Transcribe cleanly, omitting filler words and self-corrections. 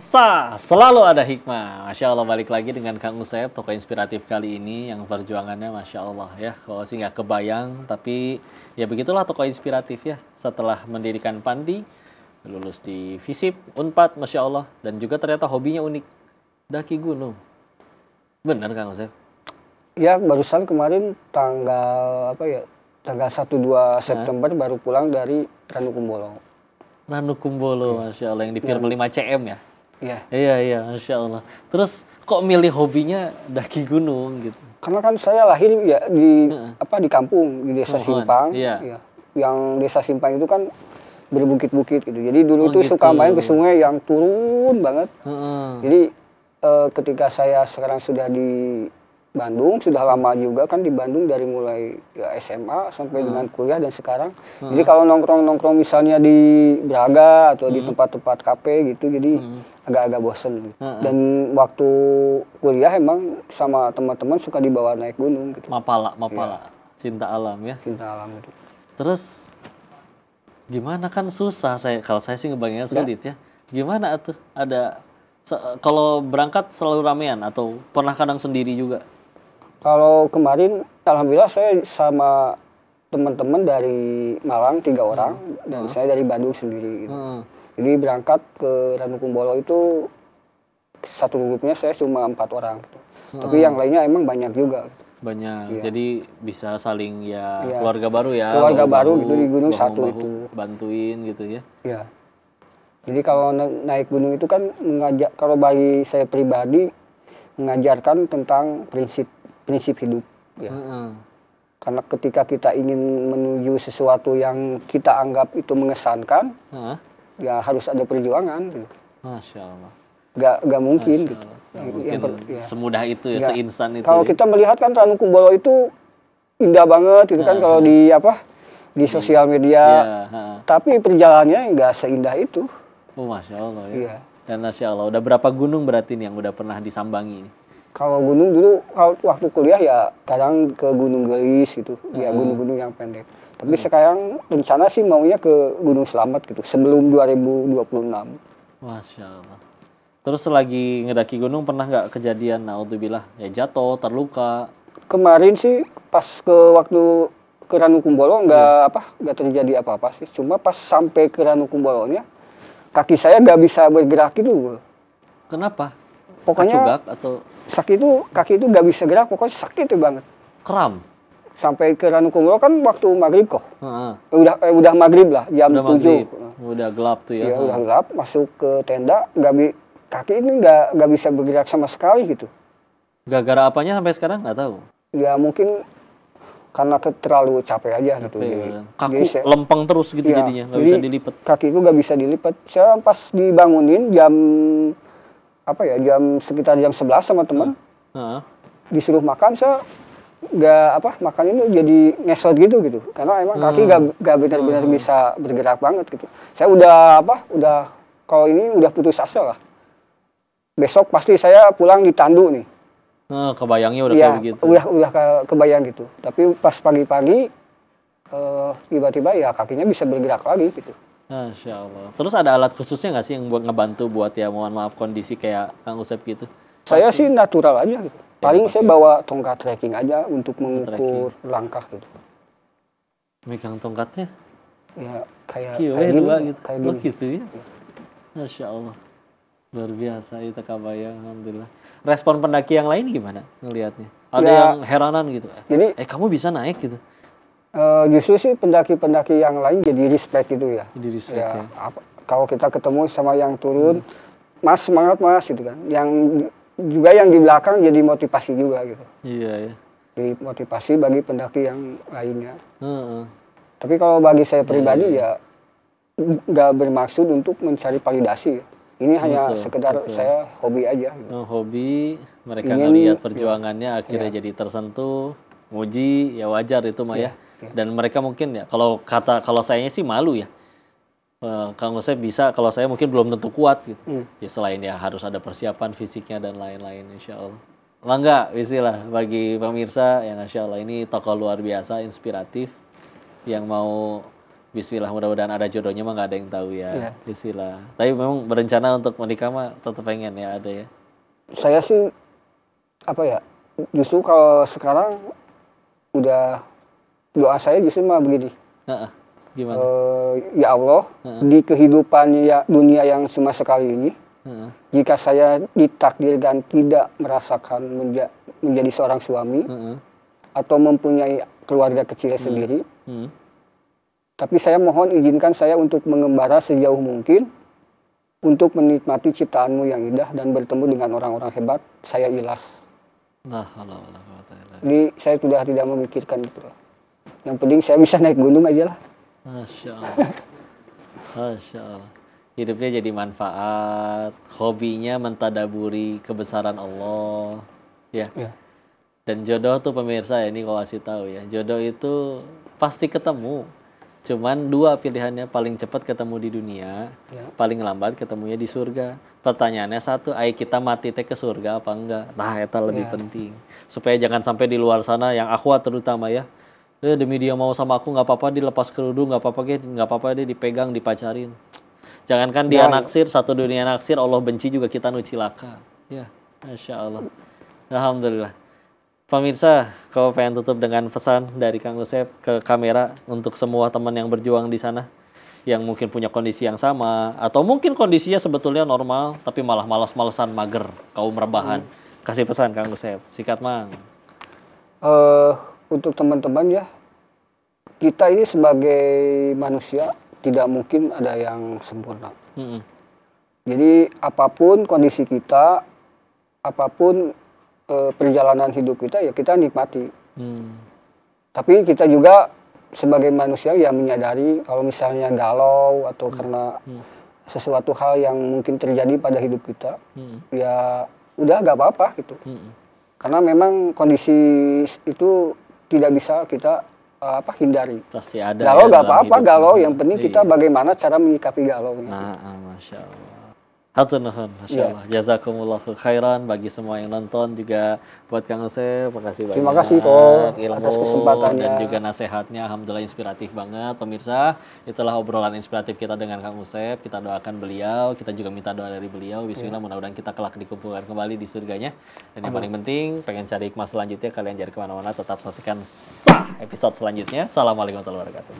Pemirsa, selalu ada hikmah. Masya Allah, balik lagi dengan Kang Usep, tokoh inspiratif kali ini yang perjuangannya Masya Allah ya. Kalau sih nggak kebayang, tapi ya begitulah tokoh inspiratif ya. Setelah mendirikan panti, lulus di FISIP, Unpad, Masya Allah. Dan juga ternyata hobinya unik, daki gunung. Benar Kang Usep? Ya, barusan kemarin tanggal tanggal 1-2 September baru pulang dari Ranukumbolo. Ranukumbolo, Masya Allah, yang di film 5 cm ya? Iya. Iya, Masya Allah. Terus kok milih hobinya daki gunung gitu? Karena kan saya lahir ya di kampung, di Desa Simpang. Iya. Ya. Yang Desa Simpang itu kan berbukit-bukit gitu. Jadi dulu tuh gitu. suka main ke sungai yang turun banget. Jadi ketika saya sekarang sudah di Bandung, sudah lama juga kan di Bandung dari mulai ya SMA sampai dengan kuliah dan sekarang. Jadi kalau nongkrong-nongkrong misalnya di Braga atau di tempat-tempat kafe gitu, jadi agak-agak bosen. Dan waktu kuliah emang sama teman-teman suka dibawa naik gunung gitu. Mapala. Ya. Cinta alam ya. Cinta alam itu. Terus gimana, kan susah, kalau saya sih ngebayanginnya sulit ya. Gimana tuh? Kalau berangkat selalu ramean atau pernah kadang sendiri juga? Kalau kemarin, alhamdulillah saya sama teman-teman dari Malang 3 orang dan saya dari Bandung sendiri. Gitu. Jadi berangkat ke Ranukumbolo itu satu grupnya saya cuma 4 orang. Gitu. Tapi yang lainnya emang banyak juga. Gitu. Banyak, jadi bisa saling keluarga baru ya. Keluarga baru gitu di gunung satu itu. Bantuin gitu ya. Iya. Jadi kalau naik gunung itu kan kalau bagi saya pribadi mengajarkan tentang prinsip hidup ya. Karena ketika kita ingin menuju sesuatu yang kita anggap itu mengesankan, ya harus ada perjuangan gitu. Masya Allah. Gak mungkin gitu. Mungkin semudah itu ya, seinstan itu. Kalau kita melihat kan Ranukumbolo itu indah banget gitu kan kalau di sosial media. Tapi perjalanannya nggak seindah itu. Oh, Masya Allah ya. Iya. Dan Masya Allah, udah berapa gunung berarti nih yang udah pernah disambangi ini? Kalau gunung dulu, waktu kuliah ya kadang ke Gunung Gelis gitu, ya gunung-gunung yang pendek. Tapi sekarang rencana sih maunya ke Gunung Slamet gitu, sebelum 2026. Masya Allah. Terus lagi ngedaki gunung pernah nggak kejadian, naudzubillah, ya jatuh, terluka? Kemarin sih pas waktu ke Ranukumbolo nggak terjadi apa-apa sih. Cuma pas sampai ke Ranukumbolonya, kaki saya nggak bisa bergerak gitu. Kenapa? Pokoknya Kacugak atau kaki itu nggak bisa gerak, pokoknya sakit banget. Kram. Sampai ke Ranukumbolo kan waktu maghrib kok. Udah maghrib lah, jam 7. Udah gelap tuh ya. Iya, udah gelap, masuk ke tenda, kaki ini nggak bisa bergerak sama sekali gitu. Gara-gara apanya sampai sekarang nggak tahu. Ya mungkin karena terlalu capek aja gitu. Kaku lempeng terus gitu jadinya, nggak bisa dilipat. Kaki itu nggak bisa dilipat. Saya pas dibangunin jam sekitar jam 11 sama teman. Disuruh makan, saya makan ini jadi ngesot gitu. Karena emang kaki nggak benar-benar bisa bergerak banget gitu. Saya udah kalau ini udah putus asa lah. Besok pasti saya pulang di Tandu nih. Kebayangnya udah kayak begitu. Udah kebayang gitu. Tapi pas pagi-pagi tiba-tiba ya kakinya bisa bergerak lagi gitu. Masya Allah. Terus ada alat khususnya nggak sih yang buat ngebantu buat ya mohon maaf kondisi kayak Kang Usep gitu? Saya sih natural aja gitu. Paling saya bawa tongkat trekking aja untuk mengukur langkah gitu. Megang tongkatnya? Ya kayak gini. Kayak gini. Gitu ya? Masya Allah. Luar biasa itu, kabayang, alhamdulillah. Respon pendaki yang lain gimana ngelihatnya? Ada yang heranan gitu. Jadi, kamu bisa naik gitu? Justru sih pendaki-pendaki yang lain jadi respect gitu ya. Jadi respect ya. Kalau kita ketemu sama yang turun, Mas semangat Mas gitu kan. Yang juga yang di belakang jadi motivasi juga gitu. Iya ya. Jadi motivasi bagi pendaki yang lainnya. Tapi kalau bagi saya pribadi ya nggak bermaksud untuk mencari validasi ya. Ini hanya sekedar saya hobi aja. Gitu. Hobi, mereka ngelihat perjuangannya akhirnya jadi tersentuh, muji, ya wajar itu mah ya. Dan mereka mungkin ya, kalau sayanya sih malu ya. Kang Usep bisa, kalau saya mungkin belum tentu kuat gitu. Ya selain ya harus ada persiapan fisiknya dan lain-lain, insya Allah. Bangga, istilah bagi pemirsa yang insya Allah ini tokoh luar biasa, inspiratif, yang mau Bismillah, mudah-mudahan ada jodohnya mah nggak ada yang tahu ya. Iya. Bismillah. Tapi memang berencana untuk menikah mah tetap pengen ya ada ya. Saya sih apa ya? Justru kalau sekarang udah doa saya justru mah begini. Heeh. Gimana? Ya Allah, di kehidupan ya, dunia yang cuma sekali ini, jika saya ditakdirkan tidak merasakan menjadi seorang suami atau mempunyai keluarga kecil sendiri, tapi saya mohon izinkan saya untuk mengembara sejauh mungkin untuk menikmati ciptaanmu yang indah dan bertemu dengan orang-orang hebat. Saya ikhlas. Jadi saya sudah tidak memikirkan itu. Yang penting saya bisa naik gunung aja lah. Masya Allah. Masya Allah. Hidupnya jadi manfaat, hobinya mentadaburi kebesaran Allah, ya. Dan jodoh tuh pemirsa ya, ini kalau kasih tahu ya, jodoh itu pasti ketemu. Cuman dua pilihannya, paling cepat ketemu di dunia, paling lambat ketemunya di surga. Pertanyaannya satu, ayo kita mati teh ke surga apa enggak? Nah, itu lebih penting. Supaya jangan sampai di luar sana yang akhwat terutama ya. Demi dia mau sama aku nggak apa-apa dilepas kerudung, nggak apa-apa dia dipegang, dipacarin. Jangankan dia naksir, satu dunia naksir, Allah benci juga kita nucilaka. Ya, Masya Allah. Alhamdulillah. Pemirsa, kalau pengen tutup dengan pesan dari Kang Usep ke kamera untuk semua teman yang berjuang di sana, yang mungkin punya kondisi yang sama, atau mungkin kondisinya sebetulnya normal, tapi malah malas-malesan, mager, kaum rebahan. Kasih pesan Kang Usep, sikat Mang. Untuk teman-teman ya, kita ini sebagai manusia tidak mungkin ada yang sempurna. Jadi apapun kondisi kita, apapun perjalanan hidup kita, ya kita nikmati. Tapi kita juga sebagai manusia yang menyadari kalau misalnya galau atau karena sesuatu hal yang mungkin terjadi pada hidup kita, ya udah gak apa-apa gitu. Karena memang kondisi itu tidak bisa kita hindari. Pasti ada. Galau gak apa-apa, galau. Yang penting kita bagaimana cara menyikapi galau. Nah, Masya Allah. Hatur nuhun, Masya Allah. Jazakumullahu khairan bagi semua yang nonton, juga buat Kang Usep, makasih banyak. Terima kasih kok atas kesempatannya. Dan juga nasihatnya, alhamdulillah inspiratif banget. Pemirsa, itulah obrolan inspiratif kita dengan Kang Usep. Kita doakan beliau, kita juga minta doa dari beliau. Bismillah, mudah-mudahan kita kelak dikumpulkan kembali di surganya. Dan yang paling penting, pengen cari hikmah selanjutnya, kalian jangan kemana-mana, tetap saksikan episode selanjutnya. Assalamualaikum warahmatullahi wabarakatuh.